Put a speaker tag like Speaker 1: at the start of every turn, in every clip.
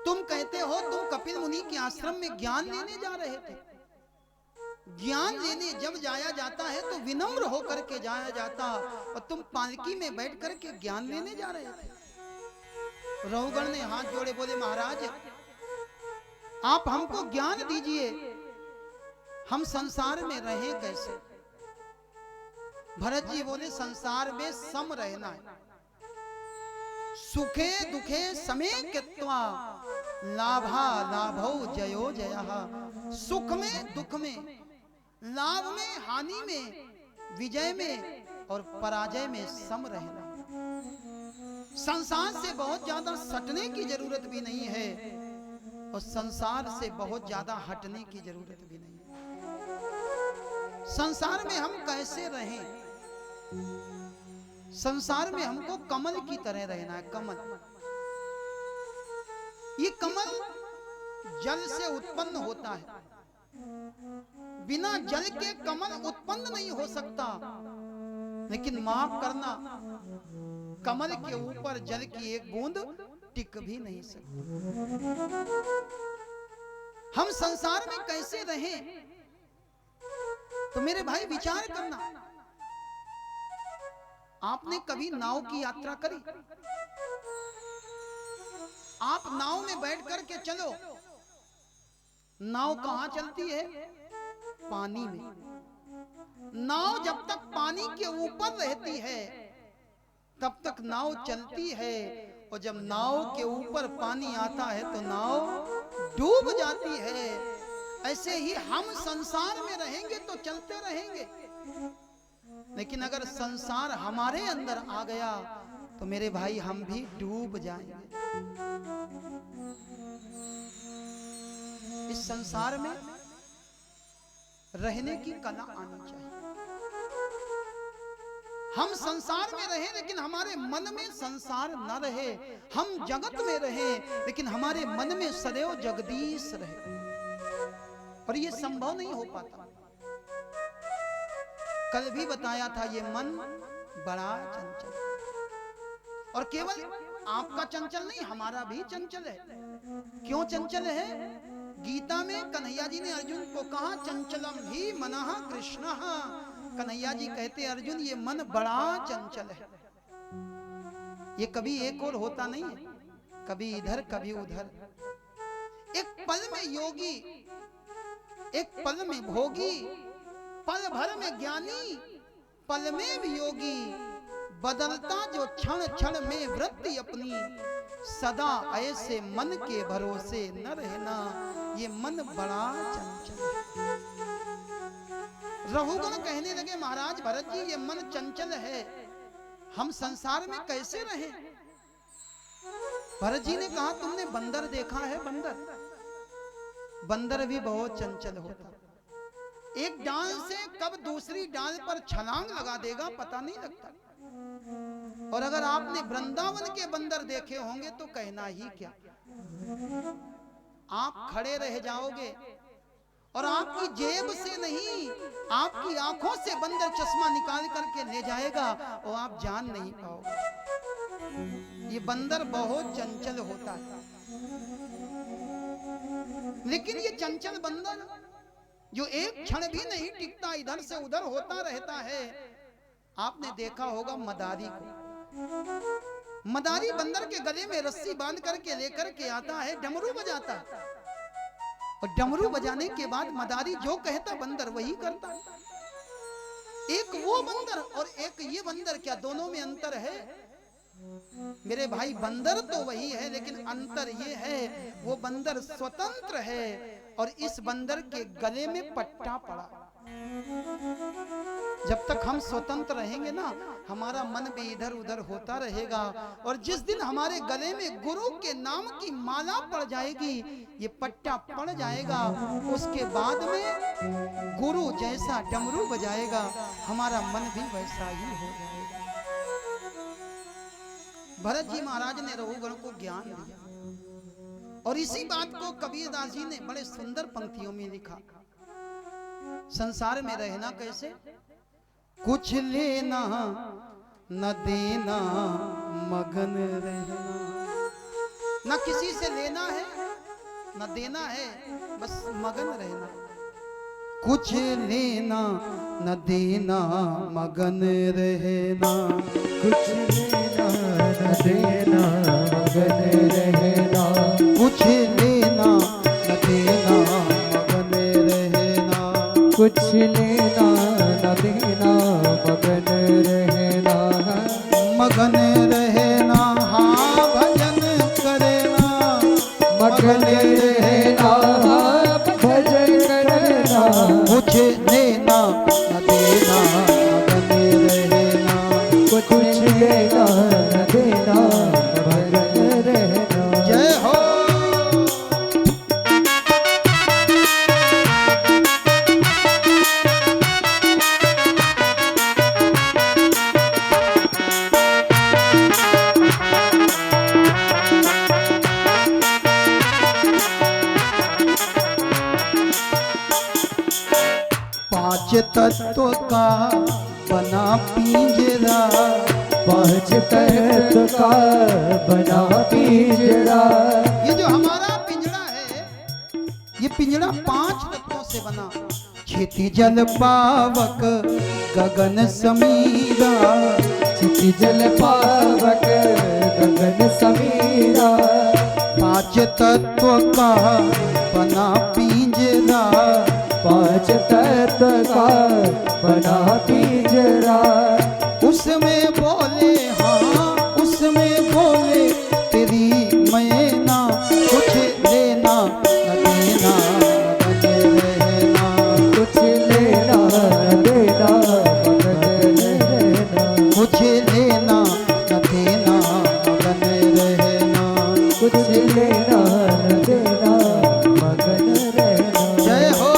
Speaker 1: तुम कहते हो तुम कपिल मुनि के आश्रम में ज्ञान लेने जा रहे थे। ज्ञान लेने जब जाया जाता है तो विनम्र होकर के जाया जाता, और तुम पालकी में बैठ कर के ज्ञान लेने जा रहे थे। रहुगण ने हाथ जोड़े बोले, महाराज आप हमको ज्ञान दीजिए, हम संसार में रहें कैसे। भरत जी बोले, संसार में सम रहना है, सुखे दुखे समे कृत्वा लाभा लाभौ जयो जयः। सुख में दुख में, लाभ में हानि में, विजय में और पराजय में सम रहना। संसार से बहुत ज्यादा सटने की जरूरत भी नहीं है और संसार से बहुत ज्यादा हटने की जरूरत भी नहीं है। संसार में हम कैसे रहें? संसार में हमको कमल की तरह रहना है। कमल, ये कमल जल से उत्पन्न होता है, बिना जल के कमल उत्पन्न नहीं हो सकता। लेकिन माफ करना, कमल के ऊपर जल की एक बूंद टिक भी नहीं सकती। हम संसार में कैसे रहें? तो मेरे भाई विचार करना, आपने कभी नाव की यात्रा करी? आप नाव में बैठ कर के चलो, नाव कहां चलती है? पानी में। नाव जब तक पानी के ऊपर रहती है तब तक नाव चलती है, और जब नाव के ऊपर पानी आता है तो नाव डूब जाती है। ऐसे ही हम संसार में रहेंगे तो चलते रहेंगे, लेकिन अगर संसार हमारे अंदर आ गया तो मेरे भाई हम भी डूब जाएंगे। इस संसार में रहने की कला आनी चाहिए। हम संसार में रहें लेकिन हमारे मन में संसार न रहे। हम जगत में रहें लेकिन हमारे मन में सदैव जगदीश रहे, और ये संभव नहीं हो पाता। कल भी बताया था, ये मन बड़ा चंचल, और केवल आपका चंचल नहीं, हमारा भी चंचल है। क्यों चंचल है? गीता में कन्हैया जी ने अर्जुन को कहा, चंचलम ही मनः कृष्ण। कन्हैया जी कहते, अर्जुन ये मन बड़ा चंचल है, ये कभी एक और होता नहीं है, कभी इधर कभी उधर। एक पल में योगी, एक पल में भोगी, पल भर में ज्ञानी, पल में भी योगी। बदलता जो क्षण क्षण में वृत्ति अपनी, सदा ऐसे मन के भरोसे न रहना। ये मन बड़ा चंचल है। रहुगण कहने लगे, महाराज भरत जी ये मन चंचल है, हम संसार में कैसे रहें? भरत जी ने कहा, तुमने बंदर देखा है? बंदर, बंदर भी बहुत चंचल होता, एक डाल से कब दूसरी डाल पर छलांग लगा देगा पता नहीं लगता। और अगर आपने वृंदावन के बंदर देखे होंगे तो कहना ही क्या, आप खड़े रह जाओगे और आपकी जेब से नहीं, आपकी आंखों से बंदर चश्मा निकाल करके ले जाएगा और आप जान नहीं पाओगे। ये बंदर बहुत चंचल होता है। लेकिन ये चंचल बंदर जो एक क्षण भी नहीं टिकता, इधर से उधर होता रहता है। आपने देखा होगा मदारी को, मदारी बंदर के गले में रस्सी बांध करके लेकर के आता है, डमरू बजाता है, और डमरू बजाने के बाद मदारी जो कहता बंदर वही करता। एक वो बंदर और एक ये बंदर, क्या दोनों में अंतर है? मेरे भाई बंदर तो वही है, लेकिन अंतर ये है वो बंदर स्वतंत्र है और इस बंदर के गले में पट्टा पड़ा। जब तक हम स्वतंत्र रहेंगे ना, हमारा मन भी इधर उधर होता रहेगा, और जिस दिन हमारे गले में गुरु के नाम की माला पड़ जाएगी, ये पट्टा पड़ जाएगा, उसके बाद में गुरु जैसा डमरू बजाएगा, हमारा मन भी वैसा ही हो जाएगा। भरत जी महाराज ने रघुगण को ज्ञान दिया, और इसी बात को कबीरदास जी ने बड़े सुंदर पंक्तियों में लिखा। संसार में रहना कैसे? कुछ लेना न देना, मगन रहना। ना किसी से लेना है ना देना है, बस मगन रहना। कुछ लेना न देना मगन रहना,
Speaker 2: कुछ लेना न देना मगन रहना,
Speaker 1: कुछ लेना न देना मगन रहना,
Speaker 2: कुछ लेना न देना मगन रहना,
Speaker 1: मगन रहना हाँ भजन करना,
Speaker 2: मगन रहना भजन करना,
Speaker 1: कुछ लेना न देना मगन रहना,
Speaker 2: कुछ लेना न देना मगन रहना।
Speaker 1: जय हो। पांच तत्व का बना पिंजरा,
Speaker 2: पांच तत्व का बना पिंजरा,
Speaker 1: ये जो हमारा पिंजरा है, ये पिंजरा पांच तत्वों से बना। खेती जल पावक गगन समीरा,
Speaker 2: क्षिति जल पावक गगन समीरा,
Speaker 1: पांच तत्व का बना पिंजरा,
Speaker 2: पांच तत्व का बना पिंजरा,
Speaker 1: उसमें बोले हाँ उसमें बोले तेरी मैना, कुछ लेना न देना मगन रहना,
Speaker 2: कुछ लेना न देना मगन रहना,
Speaker 1: कुछ लेना न देना मगन रहना,
Speaker 2: कुछ लेना न देना मगन रहना।
Speaker 1: जय हो।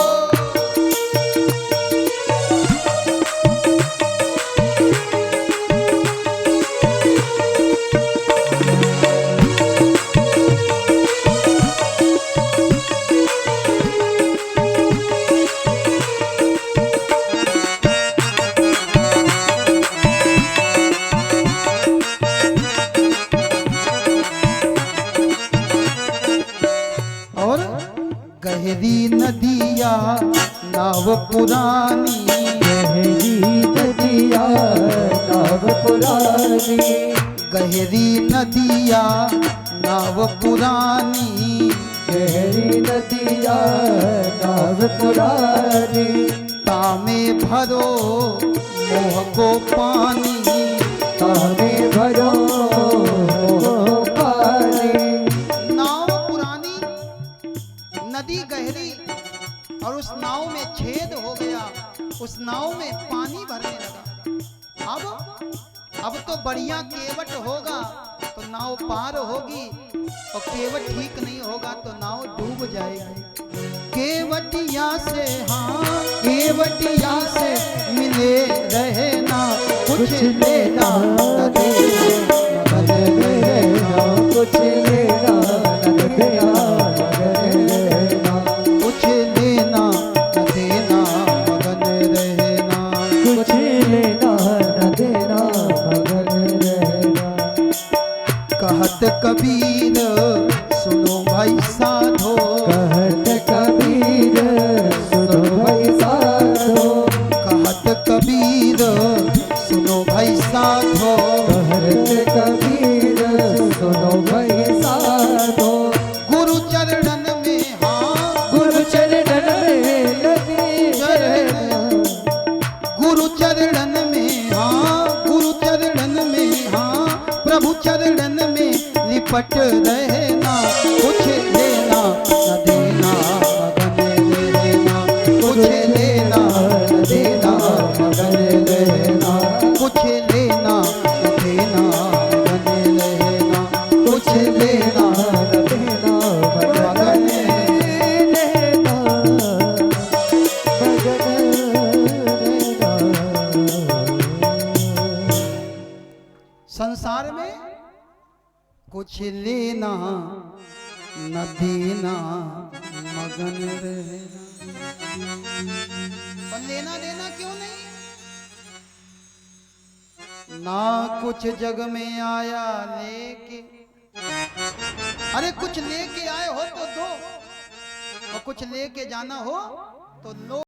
Speaker 1: और गहरी नदिया नाव पुरानी,
Speaker 2: गहरी नदिया नाव पुरानी,
Speaker 1: गहरी नदिया नाव पुरानी,
Speaker 2: गहरी नदिया नाव पुरानी,
Speaker 1: तामे भरो मोह को पानी,
Speaker 2: तामे भरो मोह पानी,
Speaker 1: नाव पुरानी, नदी गहरी, और उस नाव में छेद हो गया, उस नाव में पानी भरने लगा। अब तो बढ़िया केवट होगा तो नाव पार होगी, और केवट ठीक नहीं होगा तो नाव डूब जाएगी। केवटिया से हाँ केवटिया से मिले रहना, कुछ लेना न देना मगन रहना,
Speaker 2: कुछ लेना न देना मगन रहना,
Speaker 1: कुछ लेना न देना मगन रहना,
Speaker 2: कुछ लेना न देना मगन रहना।
Speaker 1: कहत कबीर सुनो भाई साधो,
Speaker 2: कहत कबीर सुनो भाई साधो,
Speaker 1: कहत कबीर सुनो भाई साधो,
Speaker 2: कहत कबीर सुनो भाई साधो,
Speaker 1: गुरु चरणन में हाँ
Speaker 2: गुरु चरणन में लगे रहना,
Speaker 1: गुरु चरणन में हाँ गुरु चरणन में हाँ प्रभु चरणन में लिपट रहना, कुछ लेना न देना मगन रहना, कुछ लेना न देना मगन रहना, कुछ लेना न देना मगन रहना, कुछ लेना
Speaker 2: न देना मगन रहना, मगन रहना।
Speaker 1: संसार में कुछ लेना न देना मगन रहना, और लेना देना क्यों नहीं? ना कुछ जग में आया लेके, अरे कुछ लेके आए हो तो दो, और कुछ लेके जाना हो तो लो।